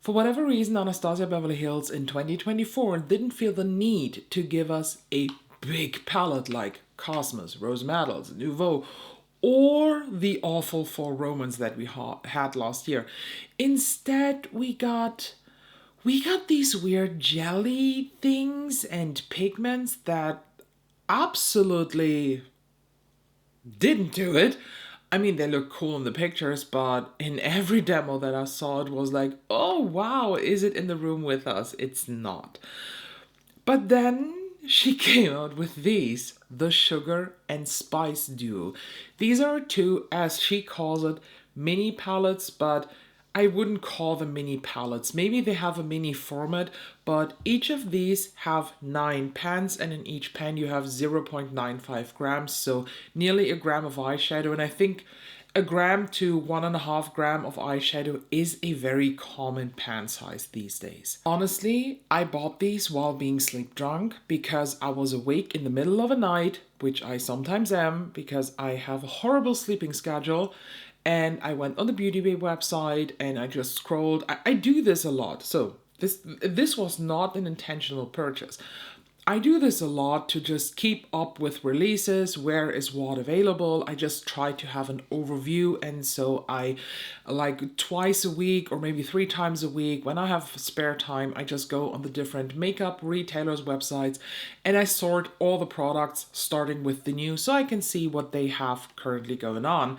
For whatever reason, Anastasia Beverly Hills in 2024 didn't feel the need to give us a big palette like Cosmos, Rose Metals, Nouveau, or the awful Four Romans that we had last year. Instead, we got these weird jelly things and pigments that absolutely didn't do it. I mean, they look cool in the pictures, but in every demo that I saw, it was like, oh wow, is it in the room with us? It's not. But then she came out with these, the Sugar and Spice Duo. These are two, as she calls it, mini palettes, but I wouldn't call them mini palettes. Maybe they have a mini format, but each of these have 9 pans, and in each pan you have 0.95 grams, so nearly a gram of eyeshadow. And I think a gram to 1.5 gram of eyeshadow is a very common pan size these days. Honestly, I bought these while being sleep drunk because I was awake in the middle of a night, which I sometimes am because I have a horrible sleeping schedule. And I went on the Beauty Bay website and I just scrolled. I do this a lot. So this was not an intentional purchase. I do this a lot to just keep up with releases, where is what available. I just try to have an overview, and so I, like twice a week or maybe 3 times a week, when I have spare time, I just go on the different makeup retailers' websites and I sort all the products starting with the new so I can see what they have currently going on.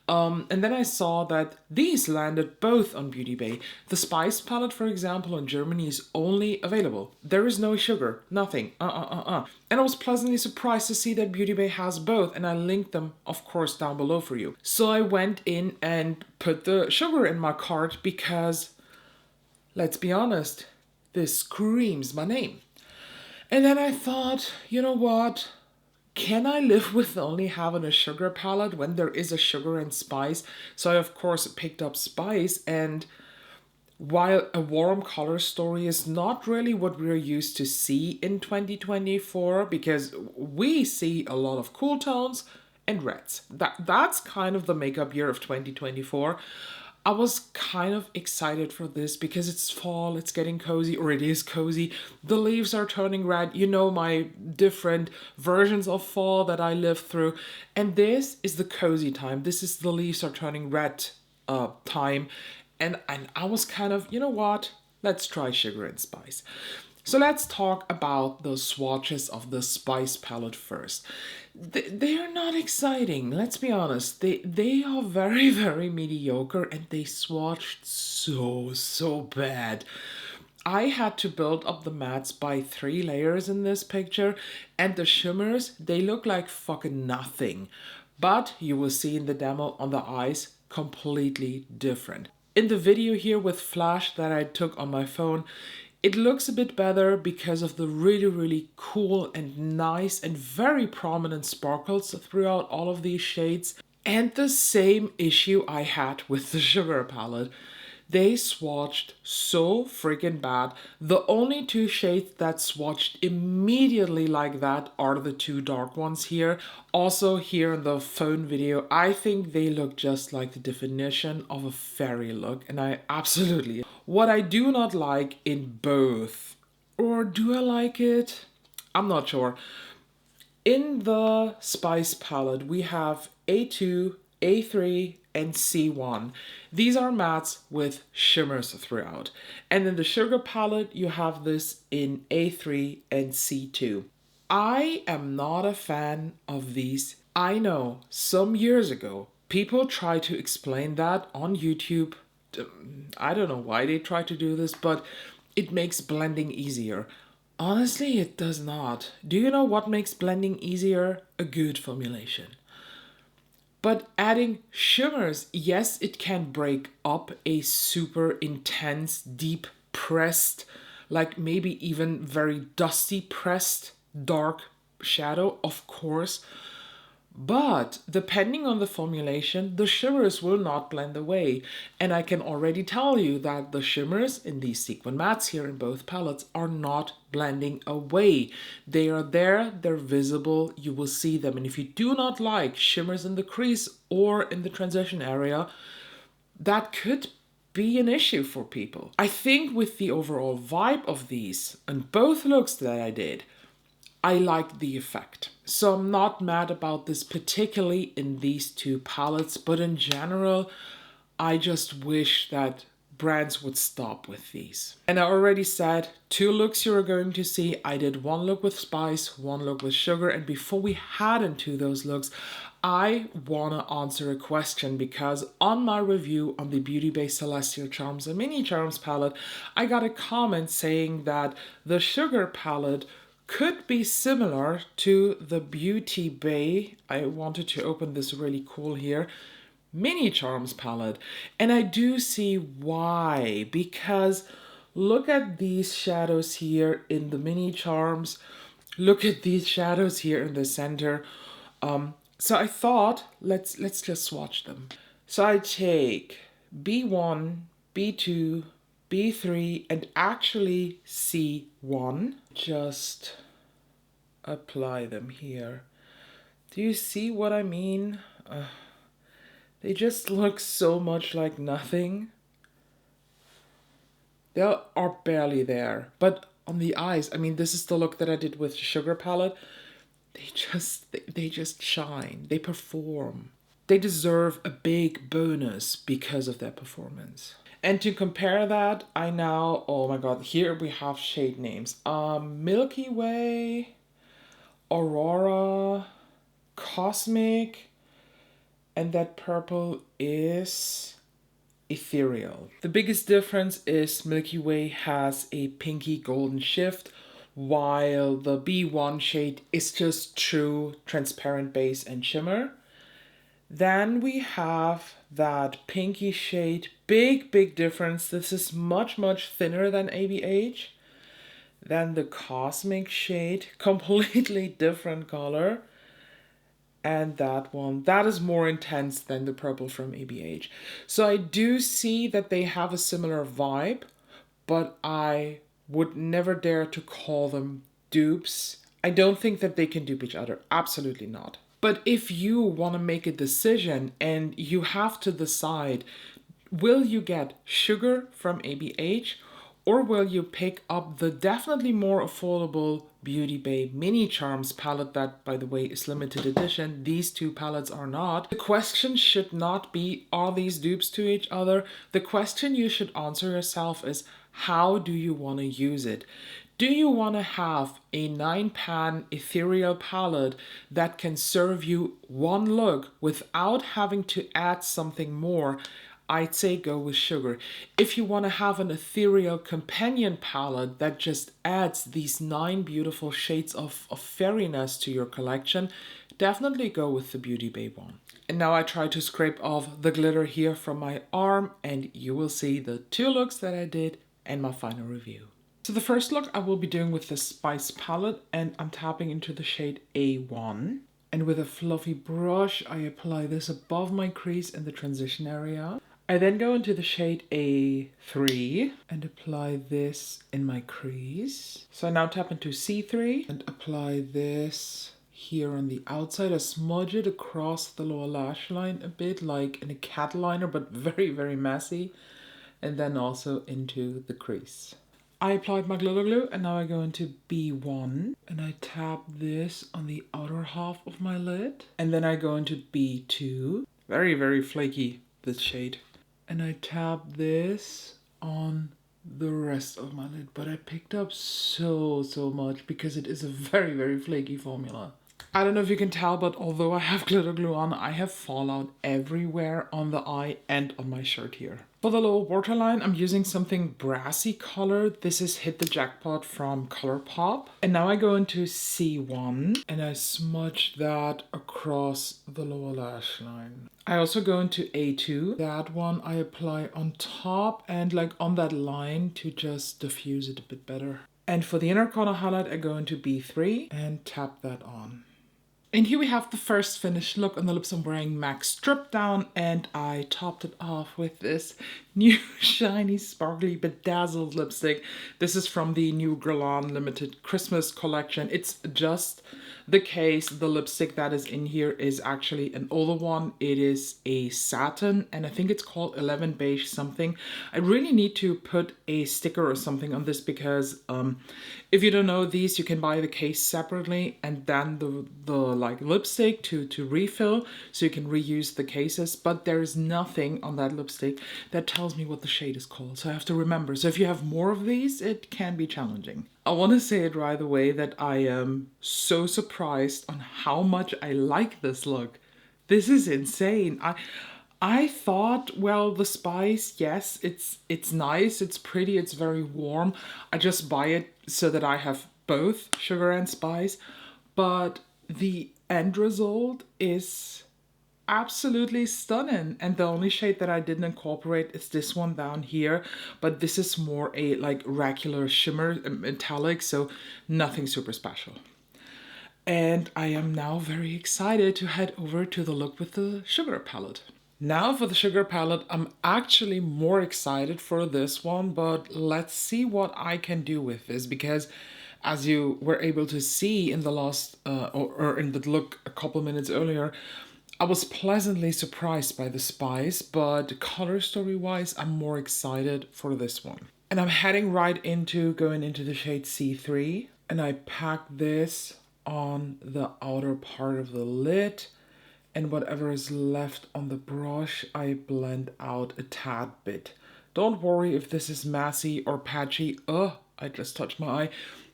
And then I saw that these landed both on Beauty Bay. The Spice palette, for example, in Germany is only available. There is no sugar, nothing, And I was pleasantly surprised to see that Beauty Bay has both, and I linked them, of course, down below for you. So I went in and put the sugar in my cart because, let's be honest, this screams my name. And then I thought, you know what? Can I live with only having a sugar palette when there is a sugar and spice? So I, of course, picked up spice, and while a warm color story is not really what we're used to see in 2024, because we see a lot of cool tones and reds. That's kind of the makeup year of 2024. I was kind of excited for this because it's fall, it's getting cozy, or it is cozy. The leaves are turning red. You know my different versions of fall that I lived through. And this is the cozy time. This is the leaves are turning red time. And I was kind of, you know what? Let's try Sugar and Spice. So let's talk about the swatches of the Spice palette first. They are not exciting, let's be honest. They are very, very mediocre, and they swatched so bad. I had to build up the mattes by 3 layers in this picture, and the shimmers, they look like fucking nothing. But you will see in the demo on the eyes, completely different. In the video here with flash that I took on my phone, it looks a bit better because of the really cool and nice and very prominent sparkles throughout all of these shades. And the same issue I had with the Sugar palette. They swatched so freaking bad. The only 2 shades that swatched immediately like that are the 2 dark ones here. Also here in the phone video, I think they look just like the definition of a fairy look, and I absolutely. What I do not like in both, or do I like it? I'm not sure. In the Spice palette, we have A2, A3, and C1. These are mattes with shimmers throughout. And in the Sugar palette, you have this in A3 and C2. I am not a fan of these. I know some years ago, people tried to explain that on YouTube. I don't know why they try to do this, but it makes blending easier. Honestly, it does not. Do you know what makes blending easier? A good formulation. But adding shimmers, yes, it can break up a super intense, deep pressed, like maybe even very dusty pressed dark shadow, of course. But depending on the formulation, the shimmers will not blend away. And I can already tell you that the shimmers in these sequin mattes here in both palettes are not blending away. They are there, they're visible, you will see them. And if you do not like shimmers in the crease or in the transition area, that could be an issue for people. I think with the overall vibe of these and both looks that I did, I liked the effect. So I'm not mad about this, particularly in these two palettes, but in general, I just wish that brands would stop with these. And I already said 2 looks you are going to see. I did 1 look with spice, 1 look with sugar, and before we head into those looks, I wanna answer a question, because on my review on the Beauty Bay Celestial Charms and Mini Charms palette, I got a comment saying that the sugar palette could be similar to the Beauty Bay, I wanted to open this really cool here, Mini Charms palette. And I do see why, because look at these shadows here in the Mini Charms. Look at these shadows here in the center. So I thought, let's just swatch them. So I take B1, B2, B3, and actually C1. Just apply them here. Do you see what I mean? They just look so much like nothing. They are barely there. But on the eyes, I mean, this is the look that I did with the sugar palette. They just shine. They perform. They deserve a big bonus because of their performance. And to compare that, I now, oh my god, here we have shade names. Milky Way, Aurora, Cosmic, and that purple is Ethereal. The biggest difference is Milky Way has a pinky golden shift, while the B1 shade is just true transparent base and shimmer. Then we have that pinky shade, big difference. This is much thinner than ABH. Then the Cosmic shade, completely different color. And that one, that is more intense than the purple from ABH. So I do see that they have a similar vibe, but I would never dare to call them dupes. I don't think that they can dupe each other, absolutely not. But if you want to make a decision and you have to decide, will you get sugar from ABH or will you pick up the definitely more affordable Beauty Bay Mini Charms palette that, by the way, is limited edition? These two palettes are not. The question should not be, are these dupes to each other? The question you should answer yourself is, how do you want to use it? Do you want to have a 9-pan ethereal palette that can serve you one look without having to add something more? I'd say go with sugar. If you want to have an ethereal companion palette that just adds these 9 beautiful shades of fairiness to your collection, definitely go with the Beauty Bay one. And now I try to scrape off the glitter here from my arm and you will see the 2 looks that I did and my final review. So the first look I will be doing with the Spice palette, and I'm tapping into the shade A1. And with a fluffy brush, I apply this above my crease in the transition area. I then go into the shade A3 and apply this in my crease. So I now tap into C3 and apply this here on the outside. I smudge it across the lower lash line a bit like in a cat liner, but very messy. And then also into the crease. I applied my glitter glue and now I go into B1 and I tap this on the outer half of my lid. And then I go into B2, very flaky, this shade. And I tap this on the rest of my lid, but I picked up so much because it is a very flaky formula. I don't know if you can tell, but although I have glitter glue on, I have fallout everywhere on the eye and on my shirt here. For the lower waterline, I'm using something brassy colored. This is Hit the Jackpot from ColourPop. And now I go into C1 and I smudge that across the lower lash line. I also go into A2. That one I apply on top and like on that line to just diffuse it a bit better. And for the inner corner highlight, I go into B3 and tap that on. And here we have the first finished look. On the lips I'm wearing MAC Strip Down and I topped it off with this new shiny sparkly bedazzled lipstick. This is from the new Guerlain limited Christmas collection. It's just The case, the lipstick that is in here is actually an older one. It is a satin, and I think it's called 11 beige something. I really need to put a sticker or something on this because if you don't know these, you can buy the case separately and then the like lipstick to refill, so you can reuse the cases. But there is nothing on that lipstick that tells me what the shade is called, so I have to remember. So if you have more of these, it can be challenging. I want to say it right away that I am so surprised on how much I like this look. This is insane. I thought, well, the spice, yes, it's nice, it's pretty, it's very warm. I just buy it so that I have both sugar and spice. But the end result is absolutely stunning, and the only shade that I didn't incorporate is this one down here, but this is more a like regular shimmer metallic, so nothing super special. And I am now very excited to head over to the look with the sugar palette. Now for the sugar palette, I'm actually more excited for this one, but let's see what I can do with this, because as you were able to see in the last or in the look a couple minutes earlier, I was pleasantly surprised by the spice, but color story wise, I'm more excited for this one. And I'm heading right into going into the shade C3, and I pack this on the outer part of the lid, and whatever is left on the brush, I blend out a tad bit. Don't worry if this is messy or patchy. I just touched my eye,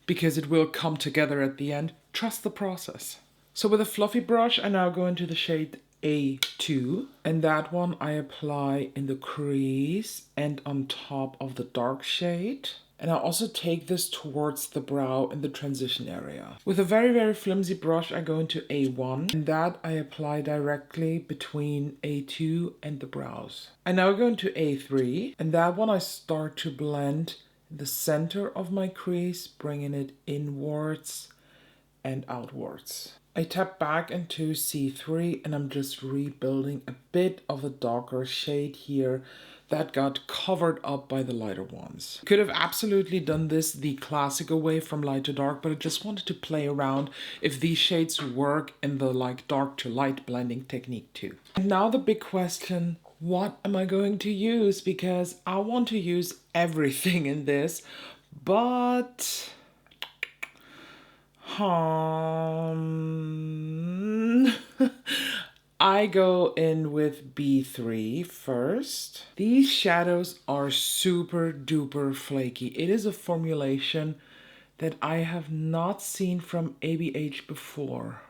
because it will come together at the end. Trust the process. So with a fluffy brush, I now go into the shade A2, and that one I apply in the crease and on top of the dark shade. And I also take this towards the brow in the transition area. With a very, very flimsy brush, I go into A1, and that I apply directly between A2 and the brows. I now go into A3, and that one I start to blend the center of my crease, bringing it inwards and outwards. I tap back into C3, and I'm just rebuilding a bit of a darker shade here that got covered up by the lighter ones. Could have absolutely done this the classical way from light to dark, but I just wanted to play around if these shades work in the like dark to light blending technique too. And now the big question, what am I going to use? Because I want to use everything in this, but I go in with B3 first. These shadows are super duper flaky. It is a formulation that I have not seen from ABH before.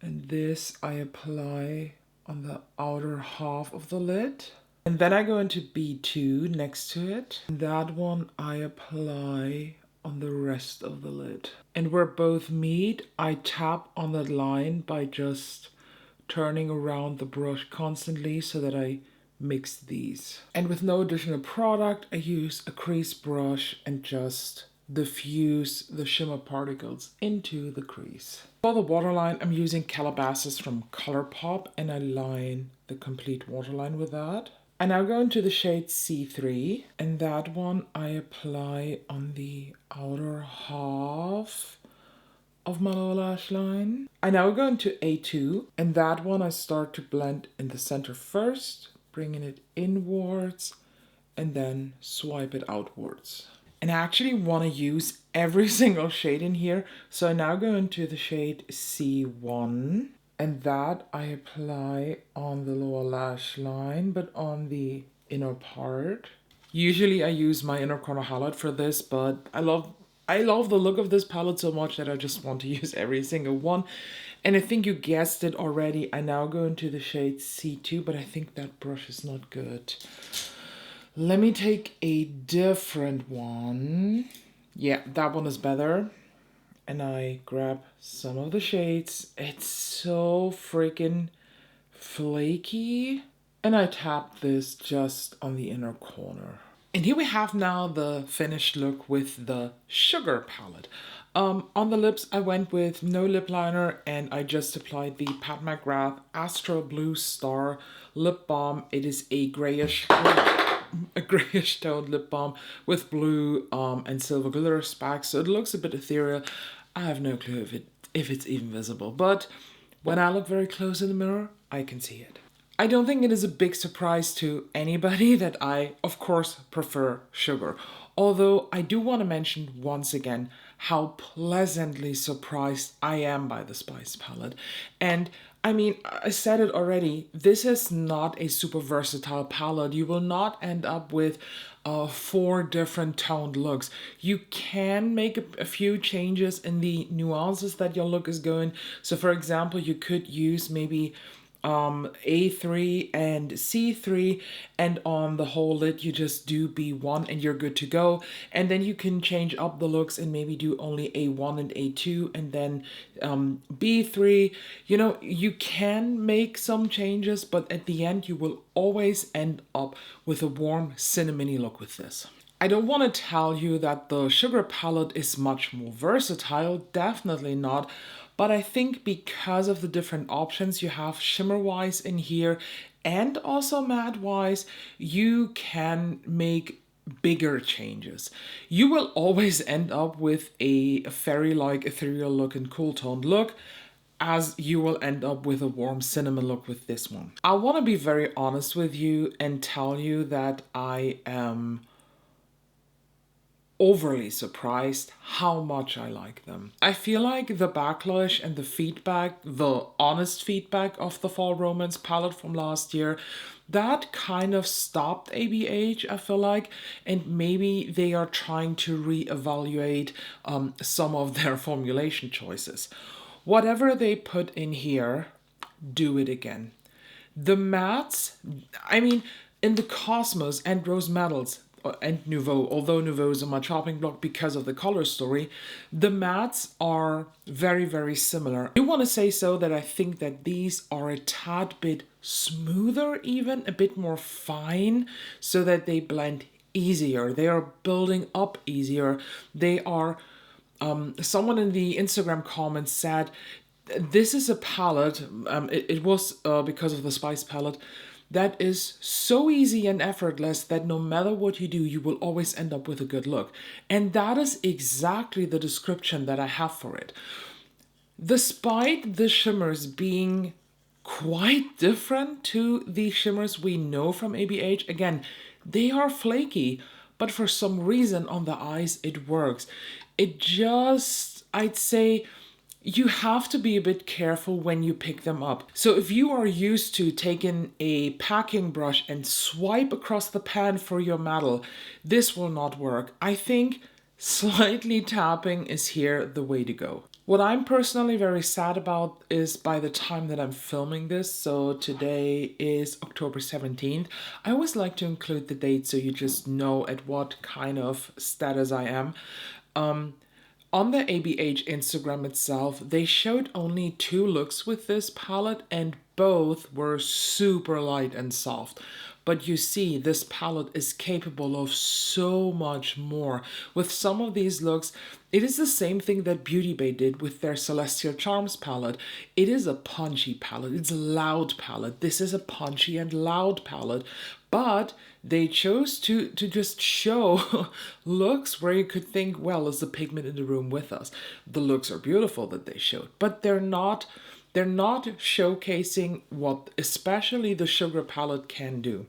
And this I apply on the outer half of the lid. And then I go into B2 next to it. And that one I apply on the rest of the lid. And where both meet, I tap on that line by just turning around the brush constantly so that I mix these. And with no additional product, I use a crease brush and just diffuse the shimmer particles into the crease. For the waterline, I'm using Calabasas from ColourPop, and I line the complete waterline with that. I now go into the shade C3, and that one I apply on the outer half of my lower lash line. I now go into A2, and that one I start to blend in the center first, bringing it inwards, and then swipe it outwards. And I actually want to use every single shade in here, so I now go into the shade C1, and that I apply on the lower lash line, but on the inner part. Usually I use my inner corner highlight for this, but I love the look of this palette so much that I just want to use every single one. And I think you guessed it already. I now go into the shade C2, but I think that brush is not good. Let me take a different one. Yeah, that one is better. And I grab some of the shades. It's so freaking flaky. And I tap this just on the inner corner. And here we have now the finished look with the sugar palette. On the lips, I went with no lip liner, and I just applied the Pat McGrath Astro Blue Star Lip Balm. It is a grayish toned lip balm with blue and silver glitter specks, so it looks a bit ethereal. I have no clue if it's even visible, but when I look very close in the mirror, I can see it. I don't think it is a big surprise to anybody that I, of course, prefer sugar. Although I do want to mention once again how pleasantly surprised I am by the Spice palette. And I mean, I said it already, this is not a super versatile palette. You will not end up with 4 different toned looks. You can make a few changes in the nuances that your look is going. So for example, you could use maybe A3 and C3, and on the whole lid you just do B1 and you're good to go. And then you can change up the looks and maybe do only A1 and A2 and then B3. You know, you can make some changes, but at the end you will always end up with a warm cinnamony look with this. I don't want to tell you that the sugar palette is much more versatile, definitely not. But I think because of the different options you have shimmer-wise in here and also matte-wise, you can make bigger changes. You will always end up with a fairy-like ethereal look and cool toned look, as you will end up with a warm cinnamon look with this one. I want to be very honest with you and tell you that I am overly surprised how much I like them. I feel like the backlash and the feedback, the honest feedback of the Fall Romance palette from last year, that kind of stopped ABH, I feel like, and maybe they are trying to reevaluate some of their formulation choices. Whatever they put in here, do it again. The mattes, I mean, in the Cosmos and Rose Metals, and Nouveau, although Nouveau is on my chopping block because of the color story, the mattes are very, very similar. I do want to say so that I think that these are a tad bit smoother, even a bit more fine, so that they blend easier. They are building up easier. They are, someone in the Instagram comments said, this is a palette, it was because of the Spice palette, that is so easy and effortless that no matter what you do, you will always end up with a good look. And that is exactly the description that I have for it. Despite the shimmers being quite different to the shimmers we know from ABH, again, they are flaky, but for some reason on the eyes it works. It just, I'd say, you have to be a bit careful when you pick them up. So if you are used to taking a packing brush and swipe across the pan for your metal, this will not work. I think slightly tapping is here the way to go. What I'm personally very sad about is by the time that I'm filming this, so today is October 17th, I always like to include the date so you just know at what kind of status I am. On the ABH Instagram itself, they showed only 2 looks with this palette and both were super light and soft. But you see, this palette is capable of so much more. With some of these looks, it is the same thing that Beauty Bay did with their Celestial Charms palette. It is a punchy palette, it's a loud palette. This is a punchy and loud palette. But they chose to just show looks where you could think, well, is the pigment in the room with us? The looks are beautiful that they showed, but they're not showcasing what especially the sugar palette can do.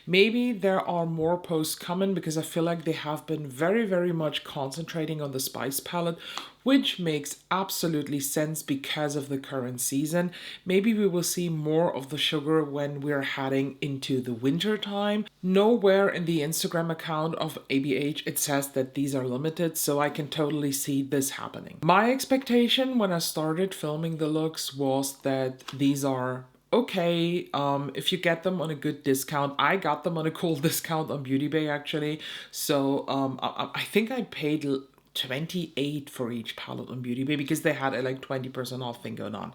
Maybe there are more posts coming because I feel like they have been very, very much concentrating on the Spice palette, which makes absolutely sense because of the current season. Maybe we will see more of the sugar when we're heading into the winter time. Nowhere in the Instagram account of ABH it says that these are limited, so I can totally see this happening. My expectation when I started filming the looks was that these are okay, if you get them on a good discount. I got them on a cool discount on Beauty Bay actually, so I think I paid 28 for each palette on Beauty Bay because they had a like 20% off thing going on.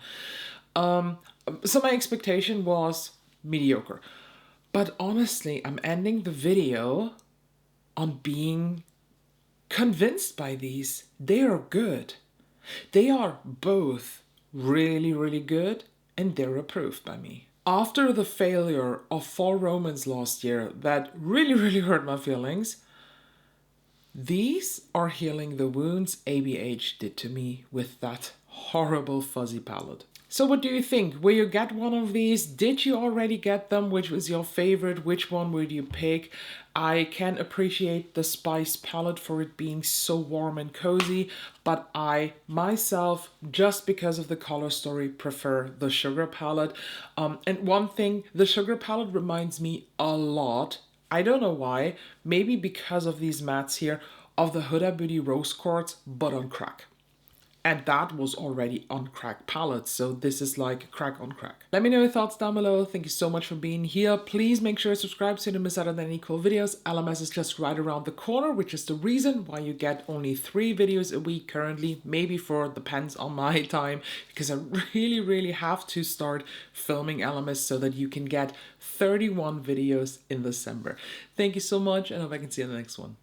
So my expectation was mediocre. But honestly, I'm ending the video on being convinced by these. They are good. They are both really, really good and they're approved by me. After the failure of Fall Romance last year that really, really hurt my feelings, These are healing the wounds ABH did to me with that horrible fuzzy palette. So what do you think? Will you get one of these? Did you already get them? Which was your favorite? Which one would you pick? I can appreciate the Spice palette for it being so warm and cozy, but I myself, just because of the color story, prefer the Sugar palette. And one thing, the Sugar palette reminds me a lot, I don't know why, maybe because of these mattes here, of the Huda Beauty Rose Quartz, but on crack. And that was already on crack palette, so this is like crack on crack. Let me know your thoughts down below. Thank you so much for being here. Please make sure to subscribe so you don't miss out on any cool videos. LMS is just right around the corner, which is the reason why you get only 3 videos a week currently. Maybe 4, depends on my time, because I really have to start filming LMS so that you can get 31 videos in December. Thank you so much, and I hope I can see you in the next one.